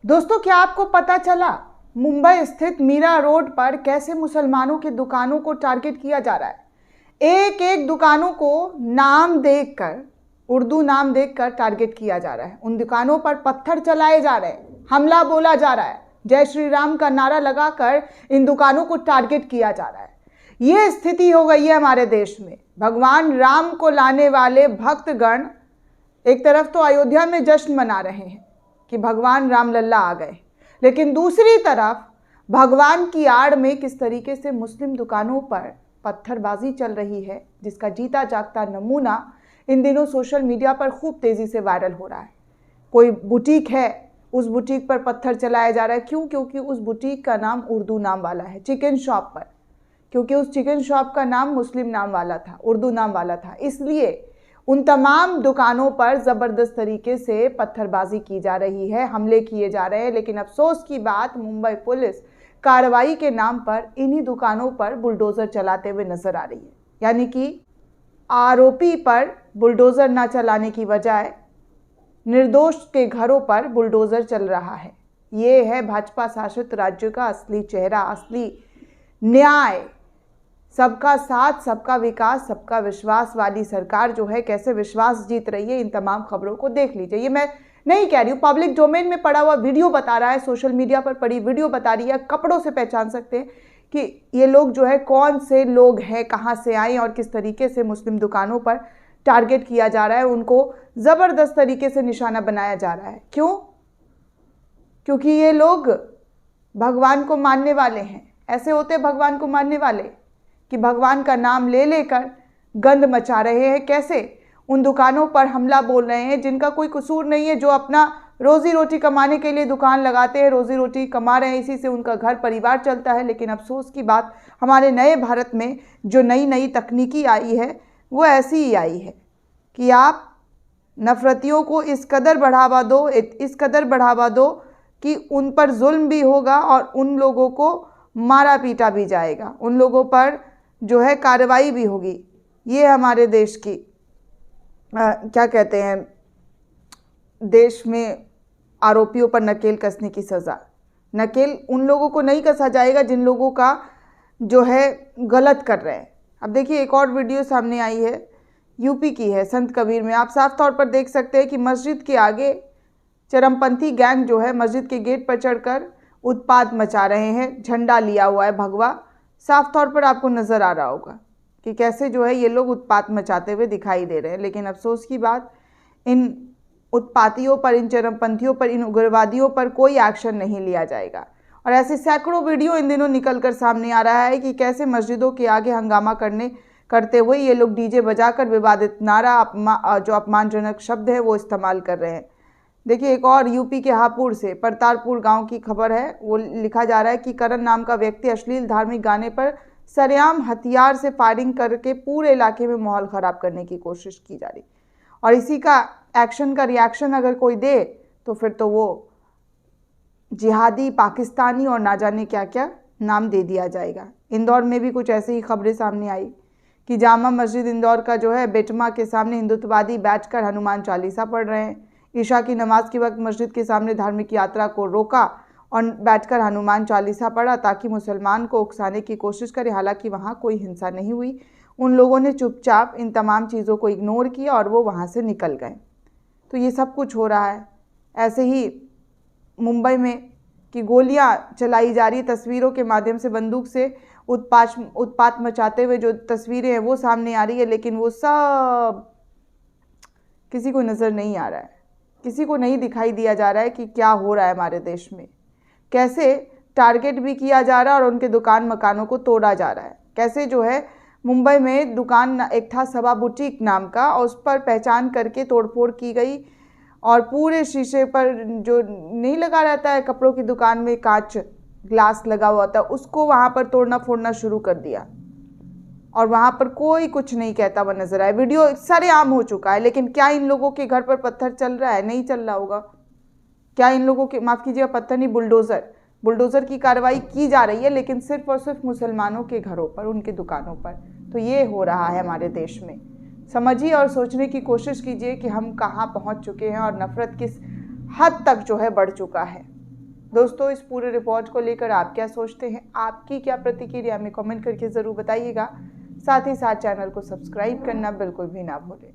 दोस्तों, क्या आपको पता चला मुंबई स्थित मीरा रोड पर कैसे मुसलमानों की दुकानों को टारगेट किया जा रहा है। एक एक दुकानों को नाम देखकर, उर्दू नाम देखकर टारगेट किया जा रहा है। उन दुकानों पर पत्थर चलाए जा रहे हैं, हमला बोला जा रहा है, जय श्री राम का नारा लगाकर इन दुकानों को टारगेट किया जा रहा है। यह स्थिति हो गई है हमारे देश में। भगवान राम को लाने वाले भक्तगण एक तरफ तो अयोध्या में जश्न मना रहे हैं कि भगवान राम लल्ला आ गए, लेकिन दूसरी तरफ भगवान की आड़ में किस तरीके से मुस्लिम दुकानों पर पत्थरबाजी चल रही है, जिसका जीता जागता नमूना इन दिनों सोशल मीडिया पर खूब तेजी से वायरल हो रहा है। कोई बुटीक है, उस बुटीक पर पत्थर चलाया जा रहा है। क्यों? क्योंकि उस बुटीक का नाम उर्दू नाम वाला है। चिकन शॉप पर, क्योंकि उस चिकन शॉप का नाम मुस्लिम नाम वाला था, उर्दू नाम वाला था, इसलिए उन तमाम दुकानों पर ज़बरदस्त तरीके से पत्थरबाजी की जा रही है, हमले किए जा रहे हैं। लेकिन अफसोस की बात, मुंबई पुलिस कार्रवाई के नाम पर इन्हीं दुकानों पर बुलडोज़र चलाते हुए नजर आ रही है। यानी कि आरोपी पर बुलडोज़र ना चलाने की बजाय निर्दोष के घरों पर बुलडोज़र चल रहा है। ये है भाजपा शासित राज्य का असली चेहरा, असली न्याय, सबका साथ, सबका विकास, सबका विश्वास वाली सरकार जो है कैसे विश्वास जीत रही है। इन तमाम खबरों को देख लीजिए। ये मैं नहीं कह रही हूँ, पब्लिक डोमेन में पड़ा हुआ वीडियो बता रहा है, सोशल मीडिया पर पड़ी वीडियो बता रही है। कपड़ों से पहचान सकते हैं कि ये लोग जो है कौन से लोग हैं, कहाँ से आए और किस तरीके से मुस्लिम दुकानों पर टारगेट किया जा रहा है, उनको ज़बरदस्त तरीके से निशाना बनाया जा रहा है। क्यों? क्योंकि ये लोग भगवान को मानने वाले हैं। ऐसे होते भगवान को मानने वाले कि भगवान का नाम ले लेकर गंद मचा रहे हैं। कैसे उन दुकानों पर हमला बोल रहे हैं जिनका कोई कसूर नहीं है, जो अपना रोजी रोटी कमाने के लिए दुकान लगाते हैं, रोजी रोटी कमा रहे हैं, इसी से उनका घर परिवार चलता है। लेकिन अफसोस की बात, हमारे नए भारत में जो नई नई तकनीकी आई है वो ऐसी ही आई है कि आप नफरतियों को इस कदर बढ़ावा दो कि उन पर जुल्म भी होगा और उन लोगों को मारा पीटा भी जाएगा, उन लोगों पर जो है कार्रवाई भी होगी। ये हमारे देश की क्या कहते हैं, देश में आरोपियों पर नकेल कसने की सज़ा। नकेल उन लोगों को नहीं कसा जाएगा जिन लोगों का जो है गलत कर रहे हैं। अब देखिए, एक और वीडियो सामने आई है, यूपी की है, संत कबीर में। आप साफ तौर पर देख सकते हैं कि मस्जिद के आगे चरमपंथी गैंग जो है मस्जिद के गेट पर चढ़कर उत्पात मचा रहे हैं। झंडा लिया हुआ है, भगवा, साफ तौर पर आपको नज़र आ रहा होगा कि कैसे जो है ये लोग उत्पात मचाते हुए दिखाई दे रहे हैं। लेकिन अफसोस की बात, इन उत्पातियों पर, इन चरमपंथियों पर, इन उग्रवादियों पर कोई एक्शन नहीं लिया जाएगा। और ऐसे सैकड़ों वीडियो इन दिनों निकल कर सामने आ रहा है कि कैसे मस्जिदों के आगे हंगामा करते हुए ये लोग डीजे बजाकर विवादित नारा, जो अपमानजनक शब्द है वो इस्तेमाल कर रहे हैं। देखिए, एक और यूपी के हापुड़ से परतारपुर गांव की खबर है। वो लिखा जा रहा है कि करण नाम का व्यक्ति अश्लील धार्मिक गाने पर सरेआम हथियार से फायरिंग करके पूरे इलाके में माहौल ख़राब करने की कोशिश की जा रही, और इसी का एक्शन का रिएक्शन अगर कोई दे तो फिर तो वो जिहादी, पाकिस्तानी और ना जाने क्या क्या नाम दे दिया जाएगा। इंदौर में भी कुछ ऐसी ही खबरें सामने आई कि जामा मस्जिद इंदौर का जो है बेटमा के सामने हिंदुत्ववादी बैठकर हनुमान चालीसा पढ़ रहे हैं। ईशा की नमाज के वक्त मस्जिद के सामने धार्मिक यात्रा को रोका और बैठकर हनुमान चालीसा पढ़ा ताकि मुसलमान को उकसाने की कोशिश करे। हालांकि वहाँ कोई हिंसा नहीं हुई, उन लोगों ने चुपचाप इन तमाम चीज़ों को इग्नोर किया और वो वहाँ से निकल गए। तो ये सब कुछ हो रहा है। ऐसे ही मुंबई में कि गोलियाँ चलाई जा रही, तस्वीरों के माध्यम से बंदूक से उत्पात मचाते हुए जो तस्वीरें हैं वो सामने आ रही है। लेकिन वो सब किसी को नज़र नहीं आ रहा है, किसी को नहीं दिखाई दिया जा रहा है कि क्या हो रहा है हमारे देश में, कैसे टारगेट भी किया जा रहा है और उनके दुकान मकानों को तोड़ा जा रहा है। कैसे जो है मुंबई में दुकान एक था सबा बुटीक नाम का, और उस पर पहचान करके तोड़फोड़ की गई और पूरे शीशे पर जो नहीं लगा रहता है कपड़ों की दुकान में, कांच ग्लास लगा हुआ था, उसको वहाँ पर तोड़ना फोड़ना शुरू कर दिया और वहाँ पर कोई कुछ नहीं कहता हुआ नजर आया। वीडियो सरेआम हो चुका है। लेकिन क्या इन लोगों के घर पर पत्थर चल रहा है? नहीं चल रहा होगा। क्या इन लोगों के, माफ़ कीजिएगा, पत्थर नहीं, बुलडोज़र की कार्रवाई की जा रही है, लेकिन सिर्फ और सिर्फ मुसलमानों के घरों पर, उनकी दुकानों पर। तो ये हो रहा है हमारे देश में। समझिए और सोचने की कोशिश कीजिए कि हम कहाँ पहुँच चुके हैं और नफ़रत किस हद तक जो है बढ़ चुका है। दोस्तों, इस पूरे रिपोर्ट को लेकर आप क्या सोचते हैं, आपकी क्या प्रतिक्रिया, हमें कमेंट करके ज़रूर बताइएगा। साथ ही साथ चैनल को सब्सक्राइब करना बिल्कुल भी ना भूलें।